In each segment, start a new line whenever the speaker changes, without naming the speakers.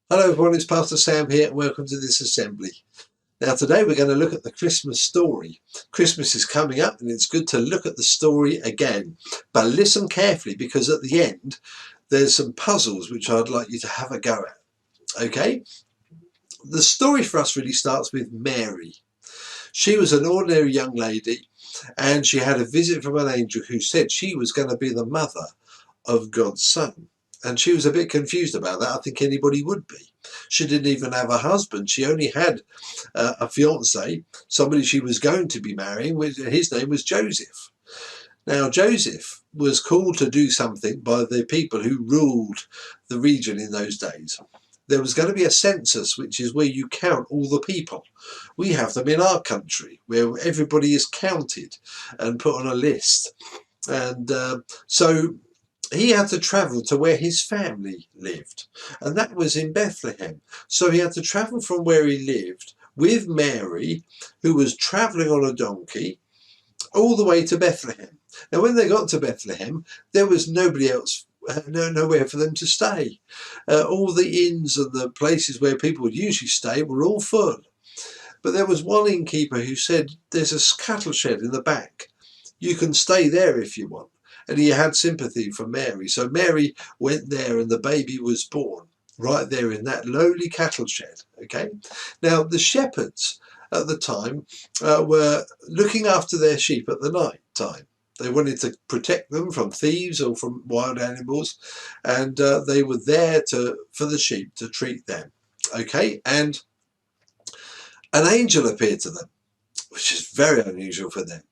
Hello everyone, it's Pastor Sam here and welcome to this assembly. Now today we're going to look at the Christmas story. Christmas is coming up and it's good to look at the story again. But listen carefully because at the end there's some puzzles which I'd like you to have a go at. Okay? The story for us really starts with Mary. She was an ordinary young lady and she had a visit from an angel who said she was going to be the mother of God's son. And she was a bit confused about that. I think anybody would be. She didn't even have a husband. She only had a fiance, somebody she was going to be marrying. His name was Joseph. Now, Joseph was called to do something by the people who ruled the region in those days. There was going to be a census, which is where you count all the people. We have them in our country, where everybody is counted and put on a list. And so he had to travel to where his family lived, and that was in Bethlehem. So he had to travel from where he lived with Mary, who was traveling on a donkey, all the way to Bethlehem. Now, when they got to Bethlehem, there was nobody else, nowhere for them to stay. All the inns and the places where people would usually stay were all full. But there was one innkeeper who said, "There's a cattle shed in the back. You can stay there if you want." And he had sympathy for Mary. So Mary went there and the baby was born right there in that lowly cattle shed. Okay. Now, the shepherds at the time were looking after their sheep at the night time. They wanted to protect them from thieves or from wild animals, and they were there for the sheep to treat them. Okay. And an angel appeared to them, which is very unusual for them.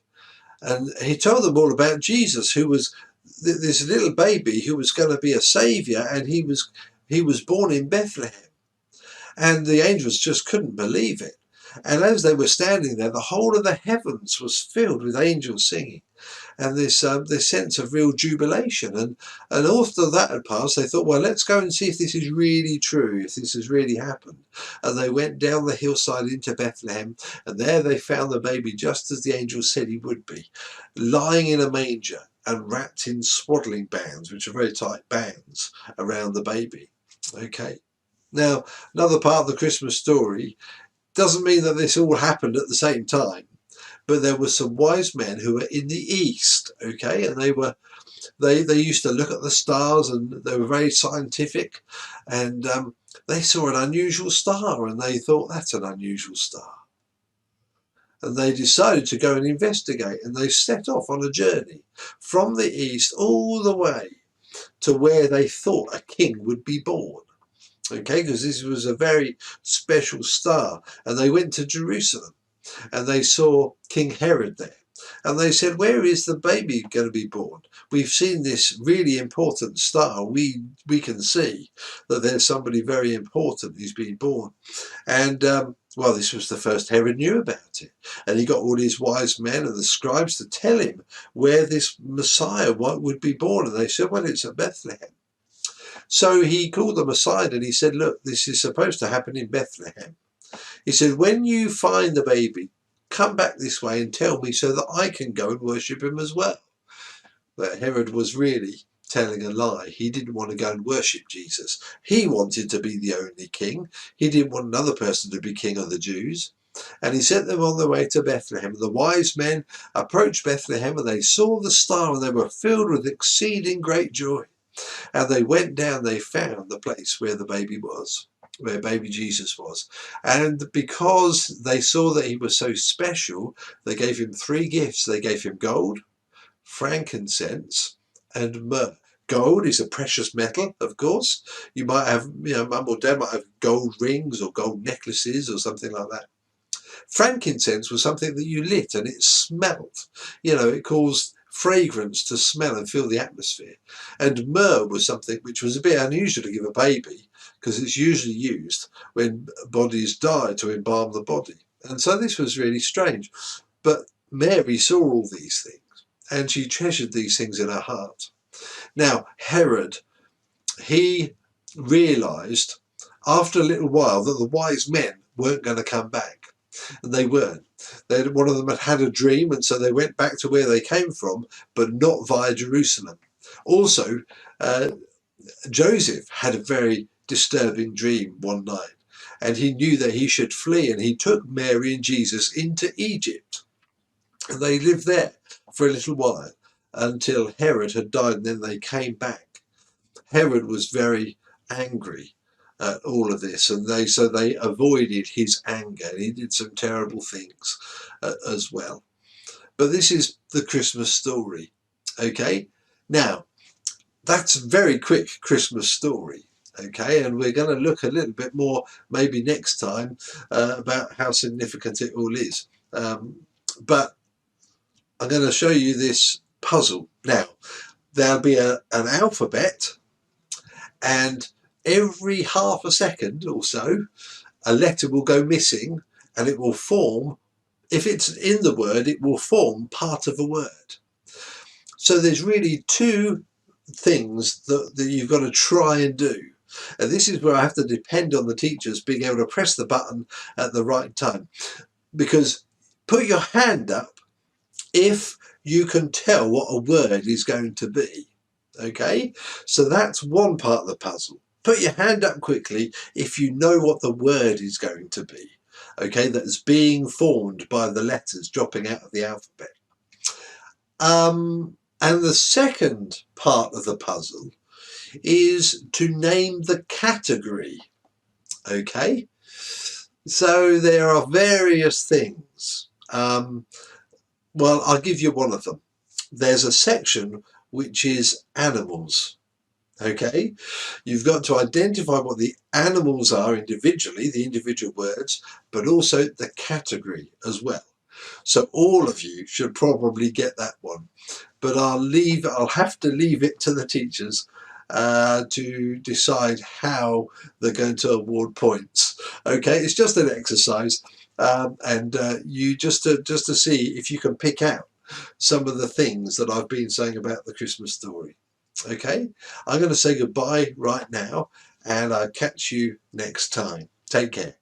And he told them all about Jesus, who was this little baby who was going to be a saviour, and he was born in Bethlehem. And the angels just couldn't believe it. And as they were standing there, the whole of the heavens was filled with angels singing, and this sense of real jubilation. And after that had passed, they thought, well, let's go and see if this is really true, if this has really happened. And they went down the hillside into Bethlehem, and there they found the baby just as the angel said he would be, lying in a manger and wrapped in swaddling bands, which are very tight bands around the baby. Okay. Now, another part of the Christmas story doesn't mean that this all happened at the same time, but there were some wise men who were in the east, okay, and they used to look at the stars, and they were very scientific, and they saw an unusual star, and they thought, that's an unusual star. And they decided to go and investigate, and they set off on a journey from the east all the way to where they thought a king would be born. Okay, because this was a very special star. And they went to Jerusalem and they saw King Herod there. And they said, where is the baby going to be born? We've seen this really important star. We can see that there's somebody very important who's been born. And well, this was the first Herod knew about it. And he got all his wise men and the scribes to tell him where this Messiah would be born. And they said, well, it's at Bethlehem. So he called them aside and he said, look, this is supposed to happen in Bethlehem. He said, when you find the baby, come back this way and tell me so that I can go and worship him as well. But Herod was really telling a lie. He didn't want to go and worship Jesus. He wanted to be the only king. He didn't want another person to be king of the Jews. And he sent them on their way to Bethlehem. The wise men approached Bethlehem and they saw the star and they were filled with exceeding great joy. And they went down, they found the place where the baby was, where baby Jesus was. And because they saw that he was so special, they gave him 3 gifts. They gave him gold, frankincense, and myrrh. Gold is a precious metal, of course. You might have, mum or dad might have gold rings or gold necklaces or something like that. Frankincense was something that you lit and it smelt. It caused fragrance to smell and fill the atmosphere. And myrrh was something which was a bit unusual to give a baby because it's usually used when bodies die to embalm the body. And so this was really strange. But Mary saw all these things and she treasured these things in her heart. Now, Herod, he realized after a little while that the wise men weren't going to come back. And they weren't. One of them had a dream, and so they went back to where they came from, but not via Jerusalem. Also, Joseph had a very disturbing dream one night, and he knew that he should flee, and he took Mary and Jesus into Egypt, and they lived there for a little while until Herod had died, and then they came back. Herod was very angry at all of this, and they avoided his anger, and he did some terrible things as well. But this is the Christmas story. Okay, now that's a very quick Christmas story. Okay, and we're going to look a little bit more maybe next time about how significant it all is. But I'm going to show you this puzzle. Now, there'll be an alphabet, and every half a second or so, a letter will go missing, and it will form, if it's in the word, it will form part of a word. So there's really two things that you've got to try and do. And this is where I have to depend on the teachers being able to press the button at the right time. Because put your hand up if you can tell what a word is going to be. Okay, so that's one part of the puzzle. Put your hand up quickly if you know what the word is going to be. Okay, that's being formed by the letters dropping out of the alphabet. And the second part of the puzzle is to name the category. Okay, so there are various things. Well, I'll give you one of them. There's a section which is animals. Okay, you've got to identify what the animals are individually, the individual words, but also the category as well. So all of you should probably get that one, but I'll have to leave it to the teachers to decide how they're going to award points. Okay, it's just an exercise, and you just to see if you can pick out some of the things that I've been saying about the Christmas story. Okay, I'm going to say goodbye right now, and I'll catch you next time. Take care.